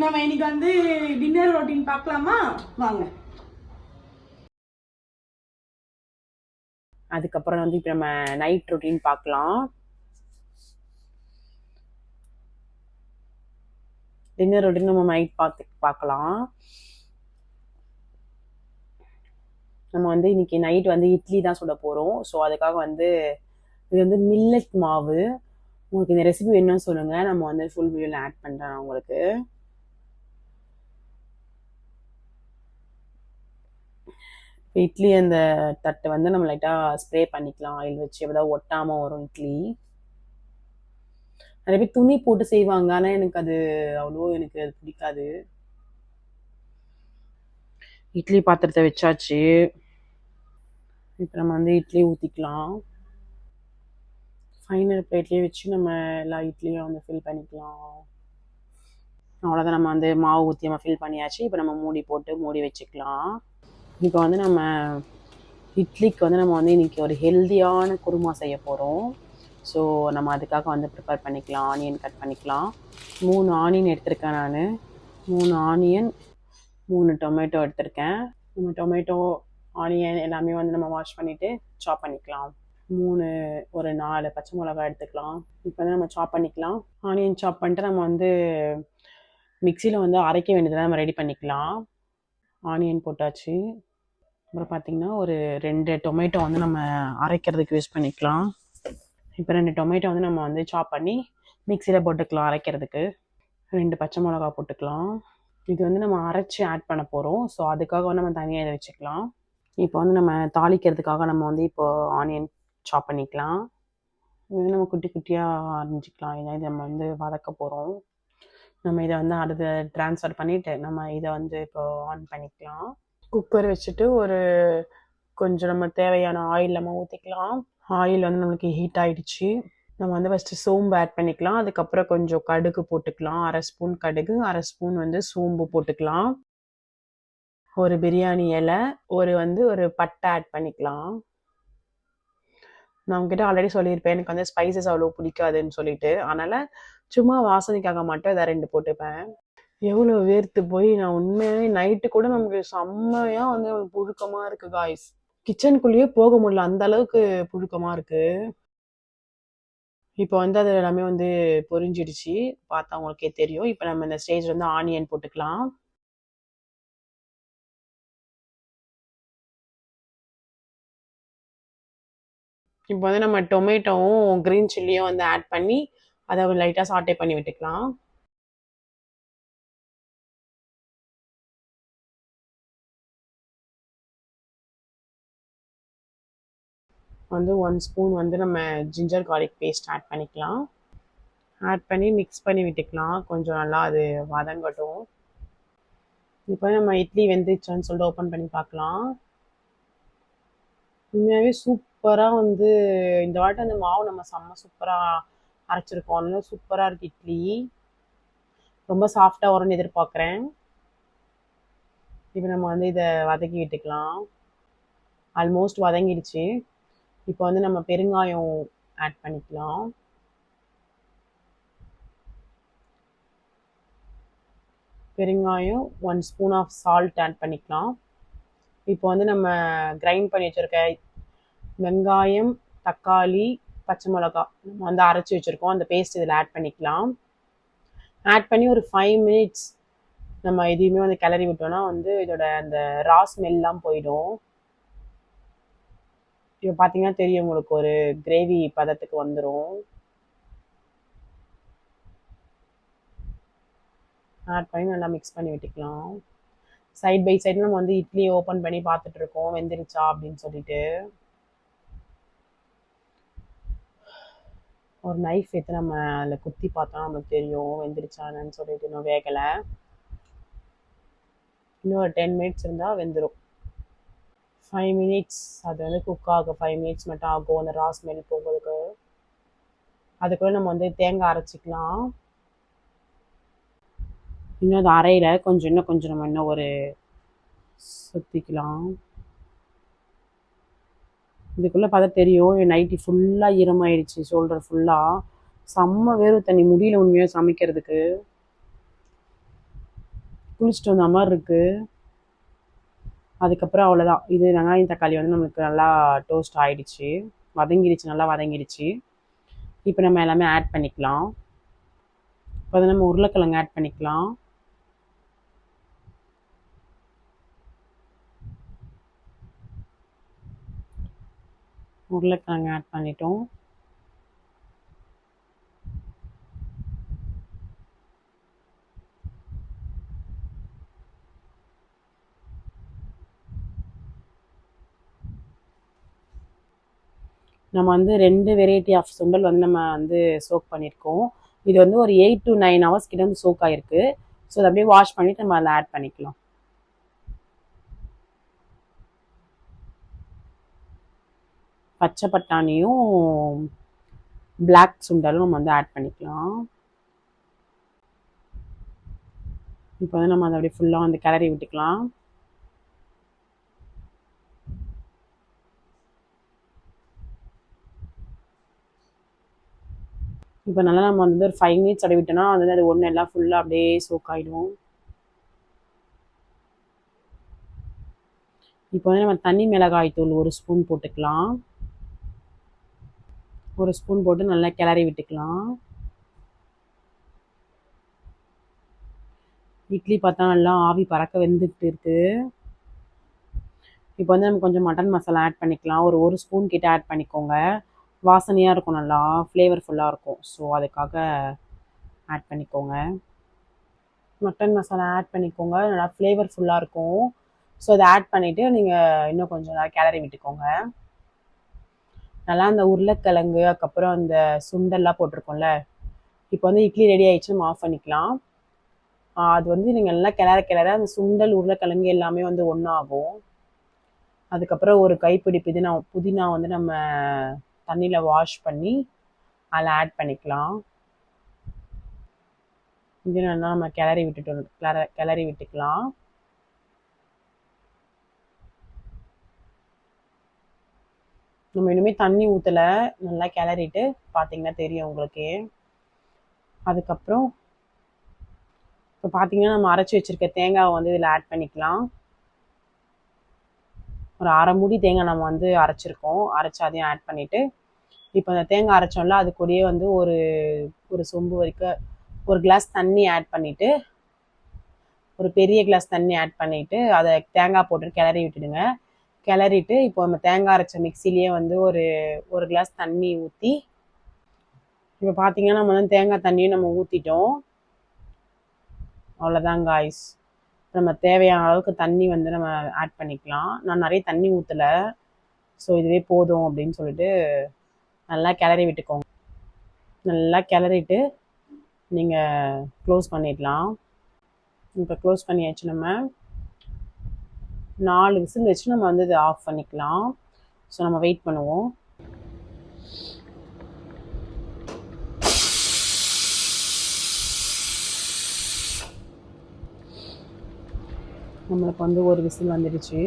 நம்ம இன்னைக்கு வந்து டின்னர் ரொட்டீன் பார்க்கலாமா? வாங்க. அதுக்கப்புறம் வந்து இப்போ நம்ம நைட் ரொட்டீன் பார்க்கலாம். டின்னர் ரொட்டீன் நம்ம நைட் பார்க்கலாம். நம்ம வந்து இன்னைக்கு நைட் வந்து இட்லி தான் சுட போகிறோம். ஸோ அதுக்காக வந்து இது வந்து மில்லட் மாவு. உங்களுக்கு இந்த ரெசிபி வேணும்னு சொல்லுங்கள், நம்ம வந்து ஃபுல் வீடியோவில் ஆட் பண்ணுறேன் உங்களுக்கு. இட்லி அந்த தட்டை வந்து நம்ம லைட்டாக ஸ்ப்ரே பண்ணிக்கலாம் ஆயில் வச்சு, எப்போதான் ஒட்டாமல் வரும் இட்லி. நிறைய பேர் துணி போட்டு செய்வாங்க, ஆனால் எனக்கு அது அவ்வளோ எனக்கு அது பிடிக்காது. இட்லி பாத்திரத்தை வச்சாச்சு. இப்போ நம்ம வந்து இட்லி ஊற்றிக்கலாம். ஃபைனல் பிளேட்லேயே வச்சு நம்ம எல்லா இட்லியும் வந்து ஃபில் பண்ணிக்கலாம். அவ்வளோதான், நம்ம வந்து மாவு ஊற்றி நம்ம ஃபில் பண்ணியாச்சு. இப்போ நம்ம மூடி போட்டு மூடி வச்சுக்கலாம். இப்போ வந்து நம்ம இட்லிக்கு வந்து நம்ம வந்து இன்றைக்கி ஒரு ஹெல்த்தியான குருமா செய்ய போகிறோம். ஸோ நம்ம அதுக்காக வந்து ப்ரிப்பேர் பண்ணிக்கலாம். ஆனியன் கட் பண்ணிக்கலாம். 3 ஆனியன் எடுத்திருக்கேன் நான். 3 ஆனியன், 3 டொமேட்டோ எடுத்திருக்கேன். நம்ம டொமேட்டோ, ஆனியன் எல்லாமே வந்து நம்ம வாஷ் பண்ணிவிட்டு சாப் பண்ணிக்கலாம். ஒரு 4 பச்சை மிளகாய் எடுத்துக்கலாம். இப்போ வந்து நம்ம சாப் பண்ணிக்கலாம். ஆனியன் சாப் பண்ணிட்டு நம்ம வந்து மிக்சியில் வந்து அரைக்க வேண்டியதெல்லாம் நம்ம ரெடி பண்ணிக்கலாம். ஆனியன் போட்டாச்சு. அப்புறம் பார்த்திங்கன்னா ஒரு 2 டொமேட்டோ வந்து நம்ம அரைக்கிறதுக்கு யூஸ் பண்ணிக்கலாம். இப்போ 2 டொமேட்டோ வந்து நம்ம வந்து சாப் பண்ணி மிக்சியில் போட்டுக்கலாம் அரைக்கிறதுக்கு. 2 பச்சை மிளகா போட்டுக்கலாம். இது வந்து நம்ம அரைச்சி ஆட் பண்ண போகிறோம். ஸோ அதுக்காக வந்து நம்ம தனியாக இதை வச்சுக்கலாம். இப்போ வந்து நம்ம தாளிக்கிறதுக்காக நம்ம வந்து இப்போது ஆனியன் சாப் பண்ணிக்கலாம். இது வந்து நம்ம குட்டி குட்டியாக அரிஞ்சிக்கலாம். ஏன்னா இதை நம்ம வந்து வதக்க போகிறோம். நம்ம இதை வந்து அடுத்து ட்ரான்ஸ்ஃபர் பண்ணிவிட்டு நம்ம இதை வந்து இப்போ ஆன் பண்ணிக்கலாம். குக்கர் வச்சுட்டு கொஞ்சம் நம்ம தேவையான ஆயில் நம்ம ஊற்றிக்கலாம். ஆயில் வந்து நம்மளுக்கு ஹீட் ஆகிடுச்சு. நம்ம வந்து ஃபஸ்ட்டு சோம்பு ஆட் பண்ணிக்கலாம். அதுக்கப்புறம் கொஞ்சம் கடுகு போட்டுக்கலாம். 1/2 ஸ்பூன் கடுகு, 1/2 ஸ்பூன் வந்து சோம்பு போட்டுக்கலாம். ஒரு பிரியாணி இலை, ஒரு பட்டை ஆட் பண்ணிக்கலாம். நான் உங்ககிட்ட ஆல்ரெடி சொல்லியிருப்பேன், எனக்கு வந்து ஸ்பைசஸ் அவ்வளோ பிடிக்காதுன்னு சொல்லிட்டு. அதனால் சும்மா வாசனைக்காக மட்டும் இதை 2 போட்டுப்பேன். எவ்வளோ வேர்த்து போய் நான் உண்மையாகவே நைட்டு கூட நமக்கு செம்மையாக வந்து புழுக்கமாக இருக்குது காய்ஸ். கிச்சனுக்குள்ளேயே போக முடியல, அந்த அளவுக்கு புழுக்கமாக இருக்குது. இப்போ வந்து அது எல்லாமே வந்து பொரிஞ்சிடுச்சு, பார்த்தா உங்களுக்கே தெரியும். இப்போ நம்ம இந்த ஸ்டேஜ் வந்து ஆனியன் போட்டுக்கலாம். இப்போ வந்து நம்ம டொமேட்டோவும் க்ரீன் சில்லியும் வந்து ஆட் பண்ணி அதை லைட்டாக சாட்டே பண்ணி விட்டுக்கலாம். வந்து 1 ஸ்பூன் வந்து நம்ம ஜிஞ்சர் கார்லிக் பேஸ்ட் ஆட் பண்ணிக்கலாம். ஆட் பண்ணி மிக்ஸ் பண்ணி விட்டுக்கலாம். கொஞ்சம் நல்லா அது வதங்கட்டும். இப்போ நம்ம இட்லி வெந்துச்சான்னு சொல்லிட்டு ஓப்பன் பண்ணி பார்க்கலாம். உண்மையாகவே சூப்பராக வந்து இந்த வாட்டி அந்த மாவு நம்ம செம்ம சூப்பராக அரைச்சிருக்கோம். அதனால சூப்பராக இருக்குது இட்லி. ரொம்ப சாஃப்டாக வரும்னு எதிர்பார்க்குறேன். இப்போ நம்ம வந்து இதை வதக்கி விட்டுக்கலாம். ஆல்மோஸ்ட் வதங்கிடுச்சு. இப்போ வந்து நம்ம பெருங்காயம் ஆட் பண்ணிக்கலாம். பெருங்காயம், 1 ஸ்பூன் ஆஃப் சால்ட் ஆட் பண்ணிக்கலாம். இப்போ வந்து நம்ம கிரைண்ட் பண்ணி வச்சுருக்க வெங்காயம், தக்காளி, பச்சை மிளகா நம்ம வந்து அரைச்சி வச்சுருக்கோம். அந்த பேஸ்ட் இதில் ஆட் பண்ணிக்கலாம். ஆட் பண்ணி ஒரு 5 மினிட்ஸ் நம்ம எதையுமே வந்து கிளறி விட்டோம்னா வந்து இதோட அந்த ரா ஸ்மெல்லாம் போயிடும். இப்போ பார்த்தீங்கன்னா தெரியும் உங்களுக்கு, ஒரு கிரேவி பதத்துக்கு வந்துடும். ஆட் பண்ணி நல்லா மிக்ஸ் பண்ணி விட்டுக்கலாம். சைட் பை சைடு நம்ம வந்து இட்லியை ஓப்பன் பண்ணி பார்த்துட்டு இருக்கோம் வெந்துருச்சா அப்படின்னு சொல்லிட்டு. ஒரு நைஃப் எடுத்து நம்ம அதில் குத்தி பார்த்தோம், நம்மளுக்கு தெரியும் வெந்துருச்சானு சொல்லிட்டு. இன்னும் வேகலை. இன்னும் ஒரு 10 மினிட்ஸ் இருந்தால் வெந்துடும். 5 மினிட்ஸ் அது வந்து குக் ஆகும். 5 மினிட்ஸ் மட்டும் ஆகும் அந்த ரா ஸ்மெல் போகிறதுக்கு. அதுக்குள்ளே நம்ம வந்து தேங்காய் அரைச்சிக்கலாம். இன்னும் அது அரையில இன்னும் கொஞ்சம் நம்ம இன்னும் ஒரு சுற்றிக்கலாம். இதுக்குள்ளே பார்த்தா தெரியும் நைட்டி ஃபுல்லாக ஈரமாயிடுச்சு. ஷோல்டர் ஃபுல்லாக செம்ம வேர்வை தண்ணி, முடியல உண்மையாக சமைக்கிறதுக்கு. குளிச்சுட்டு வந்த மாதிரி இருக்குது. அதுக்கப்புறம் அவ்வளோதான். இது வெங்காயம் தக்காளி வந்து நம்மளுக்கு நல்லா டோஸ்ட் ஆகிடுச்சு, வதங்கிடுச்சு, நல்லா வதங்கிடுச்சு. இப்போ நம்ம எல்லாமே ஆட் பண்ணிக்கலாம். இப்போ வந்து நம்ம உருளைக்கிழங்கு ஆட் பண்ணிக்கலாம். உருளைக்கிழங்கு ஆட் பண்ணிட்டோம். நம்ம வந்து 2 வெரைட்டி ஆஃப் சுண்டல் வந்து நம்ம வந்து சோக் பண்ணியிருக்கோம். இது வந்து ஒரு 8 to 9 ஹவர்ஸ் கிட்ட வந்து சோக் ஆகிருக்கு. ஸோ அதை அப்படியே வாஷ் பண்ணிவிட்டு நம்ம அதில் ஆட் பண்ணிக்கலாம். பச்சை பட்டாணியும் பிளாக் சுண்டலும் நம்ம வந்து ஆட் பண்ணிக்கலாம். இப்போ வந்து நம்ம அதை அப்படியே ஃபுல்லாக வந்து கிளறி விட்டுக்கலாம். இப்போ நல்லா நம்ம வந்து ஒரு 5 மினிட்ஸ் அப்படி விட்டோம்னா வந்து அது ஒன்று எல்லாம் ஃபுல்லாக அப்படியே சோக் ஆகிடும். இப்போ வந்து நம்ம தனி மிளகாய் தூள் 1 ஸ்பூன் போட்டுக்கலாம். 1 ஸ்பூன் போட்டு நல்லா கிளறி விட்டுக்கலாம். இட்லி பார்த்தா நல்லா ஆவி பறக்க வெந்துட்டு இருக்கு. இப்போ வந்து நம்ம கொஞ்சம் மட்டன் மசாலா ஆட் பண்ணிக்கலாம். ஒரு ஸ்பூன் கிட்ட ஆட் பண்ணிக்கோங்க. வாசனையாக இருக்கும், நல்லா ஃப்ளேவர்ஃபுல்லாக இருக்கும். ஸோ அதுக்காக ஆட் பண்ணிக்கோங்க. மட்டன் மசாலா ஆட் பண்ணிக்கோங்க, நல்லா ஃப்ளேவர்ஃபுல்லாக இருக்கும். ஸோ அதை ஆட் பண்ணிவிட்டு நீங்கள் இன்னும் கொஞ்சம் நல்லா கிளறி விட்டுக்கோங்க. நல்லா அந்த உருளைக்கிழங்கு அதுக்கப்புறம் அந்த சுண்டெல்லாம் போட்டிருக்கோம்ல, இப்போ வந்து இட்லி ரெடி ஆகிடுச்சு, நம்ம ஆஃப் பண்ணிக்கலாம். அது வந்து நீங்கள் நல்லா கிளற அந்த சுண்டல் உருளைக்கிழங்கு எல்லாமே வந்து ஒன்றாகும். அதுக்கப்புறம் ஒரு கைப்பிடி புதினா வந்து நம்ம தண்ணியில் வாஷ் பண்ணி அதில் ஆட் பண்ணிக்கலாம். இது நல்லா நம்ம கிளறி விட்டுக்கலாம். நம்ம இனிமே தண்ணி ஊற்றலை, நல்லா கிளறிட்டு பார்த்தீங்கன்னா தெரியும் உங்களுக்கு. அதுக்கப்புறம் இப்போ பார்த்தீங்கன்னா நம்ம அரைச்சி வச்சுருக்க தேங்காவை வந்து இதில் ஆட் பண்ணிக்கலாம். ஒரு 1/2 மூடி தேங்காய் நம்ம வந்து அரைச்சி அதையும் ஆட் பண்ணிவிட்டு, இப்போ அந்த தேங்காய் அரைச்சோம்ல அது கூடயே வந்து ஒரு சொம்பு வரைக்கும் ஒரு கிளாஸ் தண்ணி ஆட் பண்ணிவிட்டு, ஒரு பெரிய கிளாஸ் தண்ணி ஆட் பண்ணிவிட்டு அதை தேங்காய் போட்டு கிளறி விட்டுடுங்க. கிளறிட்டு இப்போ நம்ம தேங்காய் அரைச்ச மிக்சிலேயே வந்து ஒரு கிளாஸ் தண்ணி ஊற்றி, இப்போ பார்த்தீங்கன்னா நம்ம வந்து தேங்காய் தண்ணியும் நம்ம ஊற்றிட்டோம். அவ்வளோதான் காய்ஸ். நம்ம தேவையான அளவுக்கு தண்ணி வந்து நம்ம ஆட் பண்ணிக்கலாம். நான் நிறைய தண்ணி ஊற்றலை, ஸோ இதுவே போதும் அப்படின்னு சொல்லிட்டு நல்லா கிளறி விட்டுக்கோங்க. நல்லா கிளறிட்டு நீங்கள் க்ளோஸ் பண்ணிடலாம். இப்போ க்ளோஸ் பண்ணியாச்சு. நம்ம 4 விசில் வச்சு நம்ம வந்து இதை ஆஃப் பண்ணிக்கலாம். ஸோ நம்ம வெயிட் பண்ணுவோம். நம்மளுக்கு வந்து ஒரு விசில் வந்துடுச்சு.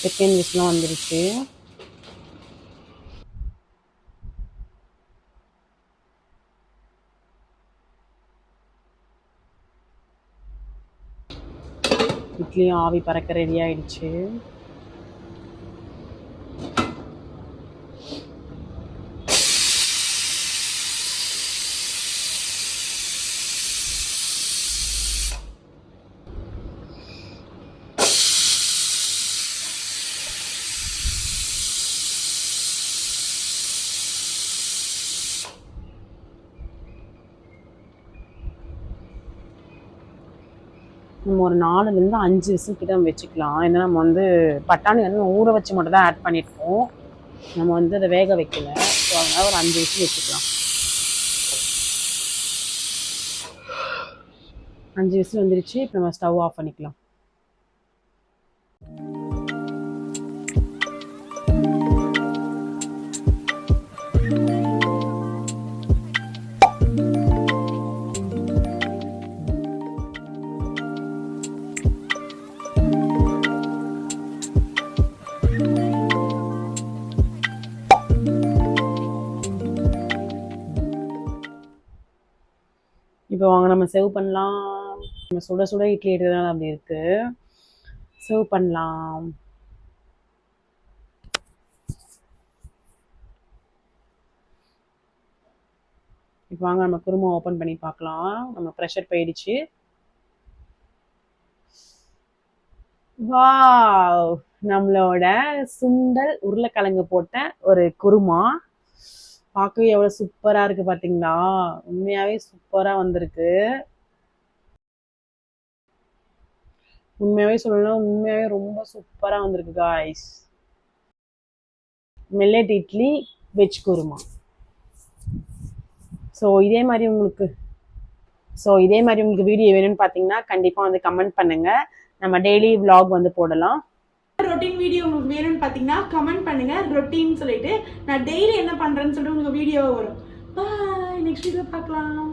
செகண்ட் விசிலும் வந்துடுச்சு. இட்லியும் ஆவி பறக்க ரெடி ஆயிடுச்சு. நம்ம ஒரு 4லேருந்து 5 விசில் கிட்ட நம்ம வச்சுக்கலாம். ஏன்னா நம்ம வந்து பட்டாணி வந்து ஊற வச்சு மட்டும் தான் ஆட் பண்ணியிருக்கோம், நம்ம வந்து அதை வேக வைக்கல. ஸோ அதனால் ஒரு 5 விசில் வச்சுக்கலாம். 5 விசில் வந்துருச்சு. இப்போ நம்ம ஸ்டவ் ஆஃப் பண்ணிக்கலாம். இப்போ வாங்க நம்ம சர்வ் பண்ணலாம். நம்ம சுட சுட இட்லி எடுத்ததுனால அப்படி இருக்கு. சர்வ் பண்ணலாம். இப்போ வாங்க நம்ம குருமா ஓப்பன் பண்ணி பார்க்கலாம். நம்ம ப்ரெஷர் போயிடுச்சு. வாவ், நம்மளோட சுண்டல் உருளைக்கிழங்கு போட்ட ஒரு குருமா பார்க்கவே எவ்வளோ சூப்பராக இருக்கு பார்த்தீங்களா? உண்மையாகவே சூப்பராக வந்திருக்கு. உண்மையாகவே சொல்லணும்னா உண்மையாகவே ரொம்ப சூப்பராக வந்திருக்கு guys. Millet idli veg kurma. So இதே மாதிரி உங்களுக்கு வீடியோ வேணும்னு பார்த்தீங்கன்னா கண்டிப்பாக வந்து கமெண்ட் பண்ணுங்கள். நம்ம டெய்லி vlog வந்து போடலாம். ரொட்டீன் வீடியோ உங்களுக்கு வேணும்னு பார்த்தீங்கன்னா கமெண்ட் பண்ணுங்க. ரொட்டீன் சொல்லிட்டு நான் டெய்லி என்ன பண்றேன்னு சொல்லிட்டு உங்களுக்கு வீடியோ வரும். பாய், நெக்ஸ்ட் வீடியோ பார்க்கலாம்.